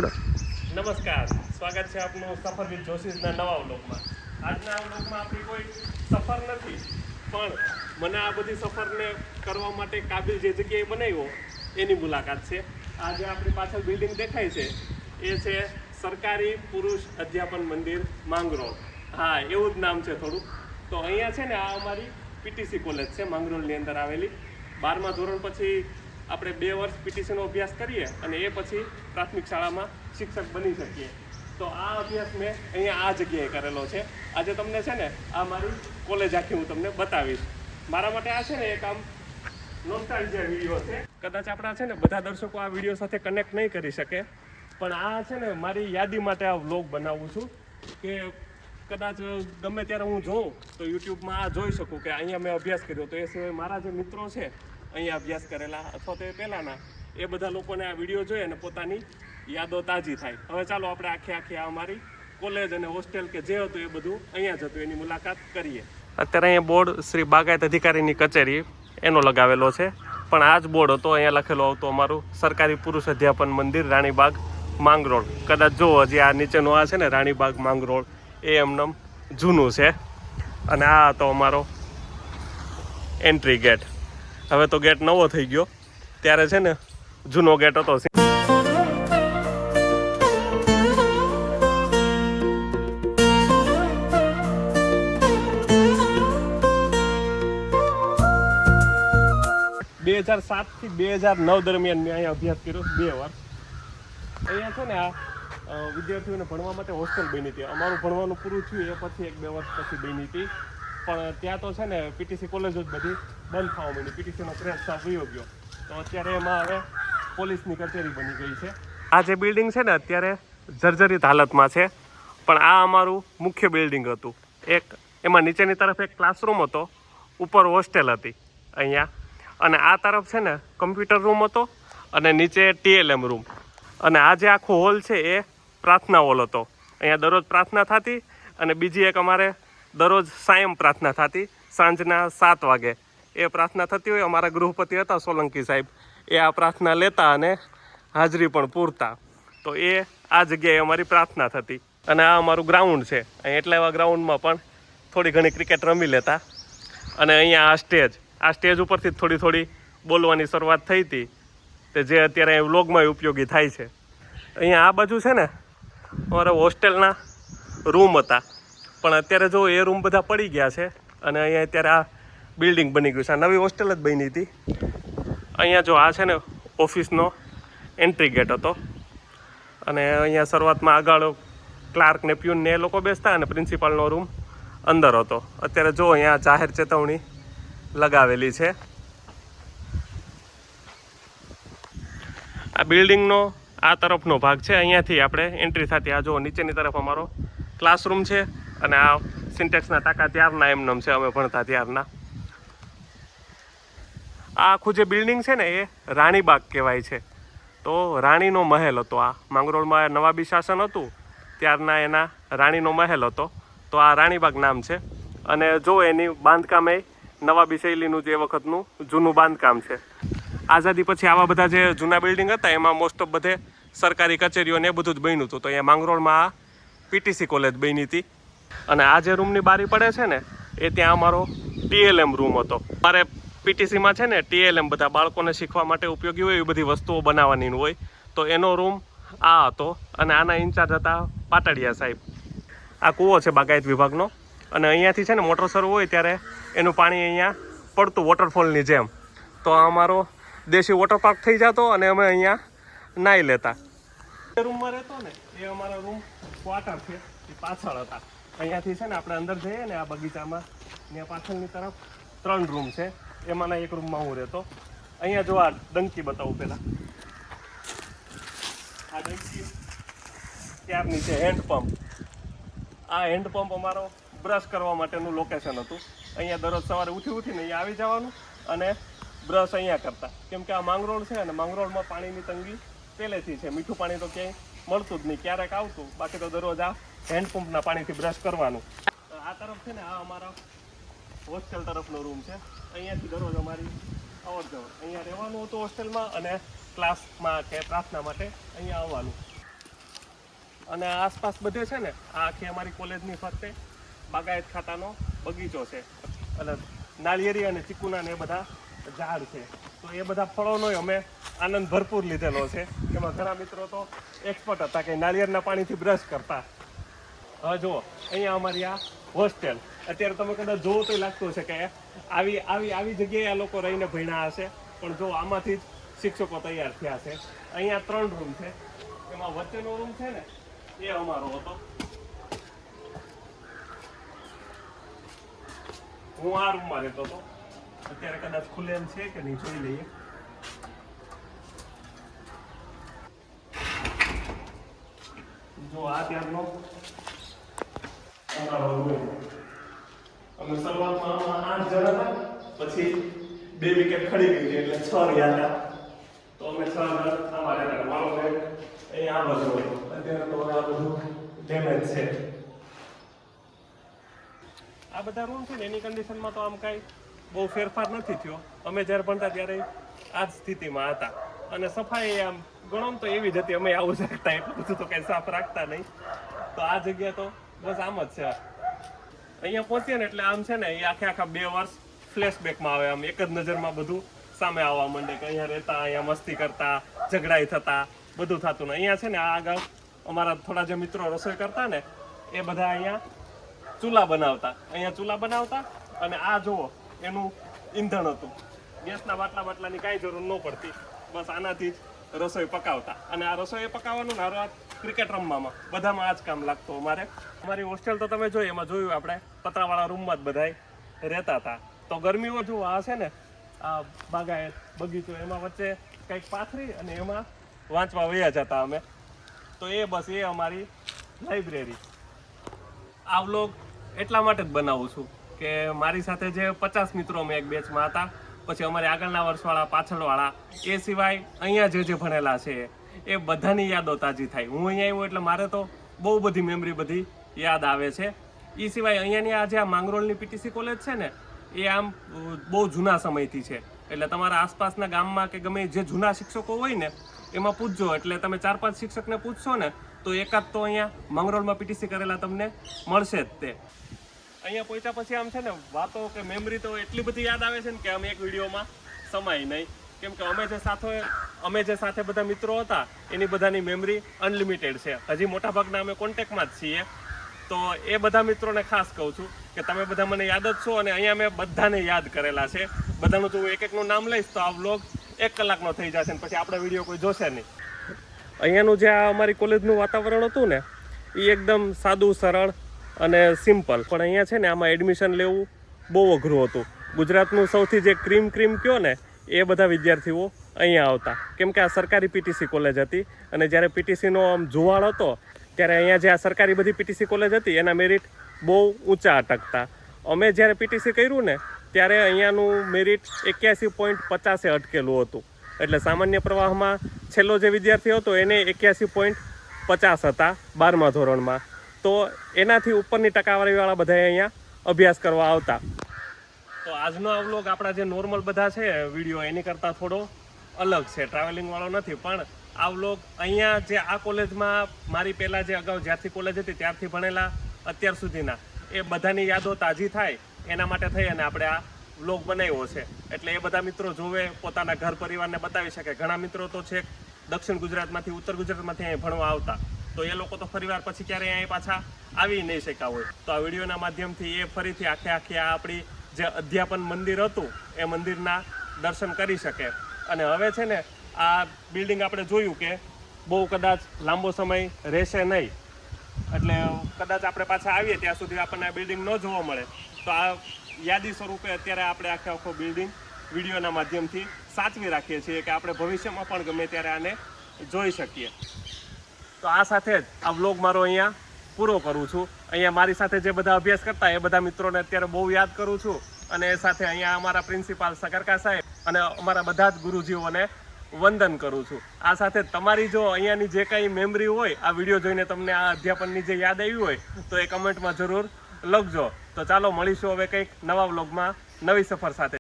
નમસ્કાર, સ્વાગત છે આપનું સફર વિથ જોશીસના નવા વ્લોગમાં. આજના વ્લોગમાં આપણી કોઈ સફર નથી, પણ મને આ બધી સફરને કરવા માટે કાબિલ જે જગ્યાએ બનાવ્યો એની મુલાકાત છે. આ જે આપણી પાછળ બિલ્ડિંગ દેખાય છે એ છે સરકારી પુરુષ અધ્યાપન મંદિર માંગરોળ. હા, એવું જ નામ છે થોડુંક. તો અહીંયા છે ને આ અમારી પીટીસી કોલેજ છે માંગરોળની અંદર આવેલી. 12મા ધોરણ પછી આપણે 2 વર્ષ પીટીસીનો અભ્યાસ કરીએ અને એ પછી પ્રાથમિક શાળામાં શિક્ષક બની શકીએ. તો આ અભ્યાસ મેં અહીંયા આ જગ્યાએ કરેલો છે. આજે તમને છે ને આ મારી કોલેજ આખી હું તમને બતાવીશ. મારા માટે આ છે ને એક આમ નોસ્ટાલ્જિયા વિડીયો છે. કદાચ આપણા છે ને બધા દર્શકો આ વિડીયો સાથે કનેક્ટ નહીં કરી શકે, પણ આ છે ને મારી યાદી માટે આ વ્લોગ બનાવું છું કે કદાચ ગમે ત્યારે હું જોઉં તો યુટ્યુબમાં આ જોઈ શકું કે અહીંયા મેં અભ્યાસ કર્યો. તો એ સિવાય મારા જે મિત્રો છે અહીંયા અભ્યાસ કરેલા અથવા તો એ પહેલાંના, એ બધા લોકોને આ વિડીયો જોઈએ અને પોતાની યાદો તાજી થાય. હવે ચાલો આપણે આખી આ અમારી કોલેજ અને હોસ્ટેલ કે જે હતું એ બધું અહીંયા જ હતું એની મુલાકાત કરીએ. અત્યારે અહીંયા બોર્ડ શ્રી બાગાયત અધિકારીની કચેરી એનો લગાવેલો છે, પણ આ જ બોર્ડ હતો અહીંયા લખેલો હતો અમારું સરકારી પુરુષ અધ્યાપન મંદિર રાણીબાગ માંગરોળ. કદાચ જો હજી આ નીચેનું આ છે ને રાણીબાગ માંગરોળ એ એમનેમ જૂનું છે. અને આ હતો અમારો એન્ટ્રી ગેટ. હવે તો ગેટ નવો થઈ ગયો, ત્યારે છે ને જૂનો ગેટ હતો. બે 2007 થી 2009 દરમિયાન મેં અહીંયા અભ્યાસ કર્યો 2 વર્ષ. અહીંયા છે ને આ વિદ્યાર્થીઓને ભણવા માટે હોસ્ટેલ બની હતી. અમારું ભણવાનું પૂરું થયું એ પછી 1-2 વર્ષ પછી બની હતી, પણ ત્યાં તો છે ને પીટીસી કોલેજ જ બધી બંધ થવા માંડી. પીટીસીનો ક્રેઝ સાફ વયો ગયો, તો અત્યારે એમાં હવે પોલીસની કચેરી બની ગઈ છે. આ જે બિલ્ડિંગ છે ને અત્યારે જર્જરિત હાલતમાં છે, પણ આ અમારું મુખ્ય બિલ્ડિંગ હતું. એમાં નીચેની તરફ એક ક્લાસરૂમ હતો, ઉપર હોસ્ટેલ હતી અહીંયા, અને આ તરફ છે ને કમ્પ્યુટર રૂમ હતો અને નીચે TLM રૂમ. અને આ જે આખો હોલ છે એ પ્રાર્થના હોલ હતો. અહીંયા દરરોજ પ્રાર્થના થતી, અને બીજી એક અમારે દરરોજ સાયમ પ્રાર્થના થતી સાંજના 7 વાગે. એ પ્રાર્થના થતી હોય, અમારા ગૃહપતિ હતા સોલંકી સાહેબ, એ આ પ્રાર્થના લેતા અને હાજરી પણ પૂરતા. તો એ આ જગ્યાએ અમારી પ્રાર્થના થતી. અને આ અમારું ગ્રાઉન્ડ છે. અહીં એટલા એવા ગ્રાઉન્ડમાં પણ થોડી ઘણી ક્રિકેટ રમી લેતા. અને અહીંયા આ સ્ટેજ ઉપરથી થોડી બોલવાની શરૂઆત થઈ હતી, તે જે અત્યારે વ્લોગમાં ઉપયોગી થાય છે. અહીંયા આ બાજુ છે ને અમારા હોસ્ટેલના રૂમ હતા, પણ અત્યારે જો એ રૂમ બધા પડી ગયા છે અને અહીંયા અત્યારે આ બિલ્ડિંગ બની ગયું છે. આ નવી હોસ્ટેલ જ બની હતી. અહીંયા જો આ છે ને ઓફિસનો એન્ટ્રી ગેટ હતો, અને અહીંયા શરૂઆતમાં આગળ ક્લાર્ક ને પ્યુન ને એ લોકો બેસતા, અને પ્રિન્સિપાલનો રૂમ અંદર હતો. અત્યારે જો અહીંયા જાહેર ચેતવણી લગાવેલી છે. આ બિલ્ડિંગનો આ તરફનો ભાગ છે, અહીંયાથી આપણે એન્ટ્રી થતી. આ જો નીચેની તરફ અમારો ક્લાસરૂમ છે, અને આ સિન્ટેક્સના ટાંકા ત્યારના એમનેમ છે, અમે ભણતા ત્યારના. આ આખું જે બિલ્ડિંગ છે ને એ રાણીબાગ કહેવાય છે. તો રાણીનો મહેલ હતો. આ માંગરોળમાં નવાબી શાસન હતું ત્યારના એના રાણીનો મહેલ હતો, તો આ રાણીબાગ નામ છે. અને જો એની બાંધકામ એ નવાબી શૈલીનું જે વખતનું જૂનું બાંધકામ છે. આઝાદી પછી આવા બધા જે જૂના બિલ્ડિંગ હતા એમાં મોસ્ટ ઓફ બધે સરકારી કચેરીઓ ને એ બધું જ બન્યું હતું. તો અહીંયા માંગરોળમાં આ પીટીસી કોલેજ બની હતી. અને આ જે રૂમની બારી પડે છે ને એ ત્યાં અમારો TLM રૂમ હતો. મારે પીટીસીમાં છે ને TLM બધા બાળકોને શીખવા માટે ઉપયોગી હોય એવી બધી વસ્તુઓ બનાવવાની હોય, તો એનો રૂમ આ હતો. અને આના ઇન્ચાર્જ હતા પાટડિયા સાહેબ. આ કૂવો છે બાગાયત વિભાગનો, અને અહીંયાથી છે ને મોટર શરૂ હોય ત્યારે એનું પાણી અહીંયા પડતું વોટરફોલની જેમ. તો આ અમારો દેશી વોટર પાર્ક થઈ જતો, અને અમે અહીંયા નાહી લેતા. જે રૂમમાં રહેતો ને એ અમારા રૂમ ક્વાર્ટર છે, એ પાછળ હતા. અહીંયાથી છે ને આપણે અંદર જઈએ ને આ બગીચામાં, ત્યાં પાછળની તરફ 3 રૂમ છે, એમાંના એક રૂમમાં હું રહેતો. અહીંયા જો આ ડંકી બતાવું પહેલાં. આ ડંકી ત્યારની છે હેન્ડપંપ. આ હેન્ડપંપ અમારો બ્રશ કરવા માટેનું લોકેશન હતું. અહીંયા દરરોજ સવારે ઉઠીને અહીંયા આવી જવાનું અને બ્રશ અહીંયા કરતા. કેમ કે આ માંગરોળ છે, અને માંગરોળમાં પાણીની તંગી પહેલેથી છે. મીઠું પાણી તો ક્યાંય મળતું જ નહીં, ક્યારેક આવતું, બાકી તો દરરોજ આ હેન્ડપંપના પાણીથી બ્રશ કરવાનું. આ તરફ છે ને આ અમારા હોસ્ટેલ તરફનો રૂમ છે. અહીંયાથી દરરોજ અમારી અવર જવર. અહીંયા રહેવાનું હતું હોસ્ટેલમાં, અને ક્લાસમાં કે પ્રાર્થના માટે અહીંયા આવવાનું. અને આસપાસ બધે છે ને આ આખી અમારી કોલેજની ફરતે બાગાયત ખાતાનો બગીચો છે, અને નાળિયેરી અને ચીકુના ને એ બધા ઝાડ છે. તો એ બધા ફળોનો અમે આનંદ ભરપૂર લીધેલો છે. એમાં ઘણા મિત્રો તો એક્સપર્ટ હતા કે નાળિયેરના પાણીથી બ્રશ કરતા. હવે જુઓ અહીંયા અમારી આ હોસ્ટેલ, અત્યારે તમે કદાચ જોવો તો લાગતું હશે કે આવી જગ્યાએ આ લોકો રહીને ભણ્યા હશે, પણ જો આમાંથી જ શિક્ષકો તૈયાર થયા છે. અહીંયા 3 રૂમ છે, એમાં વચ્ચેનો રૂમ છે ને એ અમારો હતો. હું આ રૂમમાં રહેતો હતો. અત્યારે કદાચ ખુલ્લેમ છે કે નહીં જોઈ લઈએ. જો આ ત્યારનો અમે શરૂઆતમાં 8 જણા હતા, પછી 2 વિકેટ ખડી ગઈ એટલે 6 રહ્યા હતા. તો અમે 6 જણ આમાં રહેતા. મારો બેગ અહીંયા આ બાજુ હતો. અત્યારે તો આ બધું ડેમેજ છે. આ બધા રૂમ છે ને એની કન્ડિશનમાં તો આમ કાંઈ બહુ ફેરફાર નથી થયો. અમે જ્યારે ભણતા ત્યારે આ જ સ્થિતિમાં હતા, અને સફાઈ આમ ગણો તો એવી જ હતી. અમે આવું જ રાખતા, એટલું બધું તો કંઈ સાફ રાખતા નહીં. તો આ જગ્યા તો બસ આમ જ છે. અહીંયા પહોંચીએ ને એટલે આમ છે ને એ આખા 2 વર્ષ ફ્લેશબેકમાં આવે. આમ એક જ નજરમાં બધું સામે આવવા માંડે કે અહીંયા રહેતા, અહીંયા મસ્તી કરતા, ઝઘડાઈ થતા, બધું થતું. ને અહીંયા છે ને આ આગળ અમારા થોડા જે મિત્રો રસોઈ કરતા ને એ બધા અહીંયા ચૂલા બનાવતા. અને આ જુઓ એનું ઈંધણ હતું. ગેસના બાટલાની કાંઈ જરૂર ન પડતી, બસ આનાથી જ રસોઈ પકાવતા. અને આ રસોઈ પકાવવાનું ને આ ક્રિકેટ રમવામાં બધામાં આ જ કામ લાગતું અમારે. અમારી હોસ્ટેલ તો તમે જોઈ, એમાં જોયું આપણે પતરાવાળા રૂમમાં જ બધાય રહેતા હતા. તો ગરમીઓ જો આ છે ને આ બાગાયત બગીચો, એમાં વચ્ચે કંઈક પાથરી અને એમાં વાંચવા વયા જતા અમે. તો એ બસ એ અમારી લાઇબ્રેરી. આ વ્લોગ એટલા માટે જ બનાવું છું કે મારી સાથે જે 50 મિત્રો અમે એક બેચમાં હતા, પછી અમારે આગળના વર્ષવાળા, પાછળવાળા, એ સિવાય અહીંયા જે ભણેલા છે એ બધાની યાદો તાજી થાય. હું અહીંયા આવ્યો એટલે મારે તો બહુ બધી મેમરી બધી યાદ આવે છે. એ સિવાય અહીંયાની આ જે આ માંગરોળની પીટીસી કોલેજ છે ને એ આમ બહુ જૂના સમયથી છે. એટલે તમારા આસપાસના ગામમાં કે ગમે જે જૂના શિક્ષકો હોય ને એમાં પૂછજો. એટલે તમે 4-5 શિક્ષકને પૂછશો ને તો એકાદ તો અહીંયા માંગરોળમાં પીટીસી કરેલા તમને મળશે જ તે. અહીંયા પહોંચ્યા પછી આમ છે ને વાતો કે મેમરી તો એટલી બધી યાદ આવે છે ને કે અમે એક વિડીયોમાં સમાય નહીં. કેમ કે અમે જે સાથે બધા મિત્રો હતા એની બધાની મેમરી અનલિમિટેડ છે. હજી મોટાભાગના અમે કોન્ટેક્ટમાં જ છીએ. તો એ બધા મિત્રોને ખાસ કહું છું કે તમે બધા મને યાદ જ છો, અને અહીંયા મેં બધાને યાદ કરેલા છે. બધાનું જો એકનું નામ લઈશ તો આ વ્લોગ 1 કલાકનો થઈ જશે, ને પછી આપણે વિડીયો કોઈ જોશે નહીં. અહીંયાનું જે આ અમારી કોલેજનું વાતાવરણ હતું ને એ એકદમ સાદું, સરળ અને સિમ્પલ. પણ અહીંયા છે ને આમાં એડમિશન લેવું બહુ અઘરું હતું. ગુજરાતનું સૌથી જે ક્રીમ કહો ને એ બધા વિદ્યાર્થીઓ અહીંયા આવતા. કેમ કે આ સરકારી પીટીસી કોલેજ હતી, અને જ્યારે પીટીસીનો આમ જુવાળ હતો ત્યારે અહીંયા જે આ સરકારી બધી પીટીસી કોલેજ હતી એના મેરિટ બહુ ઊંચા અટકતા. અમે જ્યારે પીટીસી કર્યું ને ત્યારે અહીંયાનું મેરિટ 81.50 અટકેલું હતું. એટલે સામાન્ય પ્રવાહમાં છેલ્લો જે વિદ્યાર્થી હતો એને 81.50 હતા 12મા ધોરણમાં. તો એનાથી ઉપરની ટકાવારીવાળા બધા અહીંયા અભ્યાસ કરવા આવતા. તો આજનો આ વ્લોગ આપણા જે નોર્મલ બધા છે વિડીયો એની કરતાં થોડો અલગ છે, ટ્રાવેલિંગવાળો નથી. પણ આ વ્લોગ અહીંયા જે આ કોલેજમાં મારી પહેલાં જે અગાઉ જ્યારથી કોલેજ હતી ત્યારથી ભણેલા અત્યાર સુધીના એ બધાની યાદો તાજી થાય એના માટે થઈ અને આપણે આ વ્લોગ બનાવ્યો છે. એટલે એ બધા મિત્રો જોવે, પોતાના ઘર પરિવારને બતાવી શકે. ઘણા મિત્રો તો છેક દક્ષિણ ગુજરાતમાંથી, ઉત્તર ગુજરાતમાંથી અહીં ભણવા આવતા, તો એ લોકો તો ફરીવાર પછી ક્યારેય અહીં પાછા આવી નહીં શક્યા હોય. તો આ વિડીયોના માધ્યમથી એ ફરીથી આખે આ આપણી જે અધ્યાપન મંદિર હતું એ મંદિરના દર્શન કરી શકે. અને હવે છે ને આ બિલ્ડિંગ આપણે જોયું કે બહુ કદાચ લાંબો સમય રહેશે નહીં, એટલે કદાચ આપણે પાછા આવીએ ત્યાં સુધી આપણને આ બિલ્ડિંગ ન જોવા મળે. તો આ યાદી સ્વરૂપે અત્યારે આપણે આખો બિલ્ડિંગ વિડીયોના માધ્યમથી સાચવી રાખીએ છીએ કે આપણે ભવિષ્યમાં પણ ગમે ત્યારે આને જોઈ શકીએ. તો આ સાથે જ આ વ્લોગ મારો અહીંયા પૂરો કરું છું. અહીંયા મારી સાથે જે બધા અભ્યાસ કરતા એ બધા મિત્રોને અત્યારે બહુ યાદ કરું છું. અને એ સાથે અહીંયા અમારા પ્રિન્સિપાલ સગરકા સાહેબ અને અમારા બધા જ ગુરુજીઓને વંદન કરું છું. આ સાથે તમારી જો અહીંયાની જે કંઈ મેમરી હોય, આ વિડીયો જોઈને તમને આ અધ્યાપનની જે યાદ આવી હોય તો એ કમેન્ટમાં જરૂર લખજો. તો ચાલો મળીશું હવે કંઈક નવા વ્લોગમાં નવી સફર સાથે.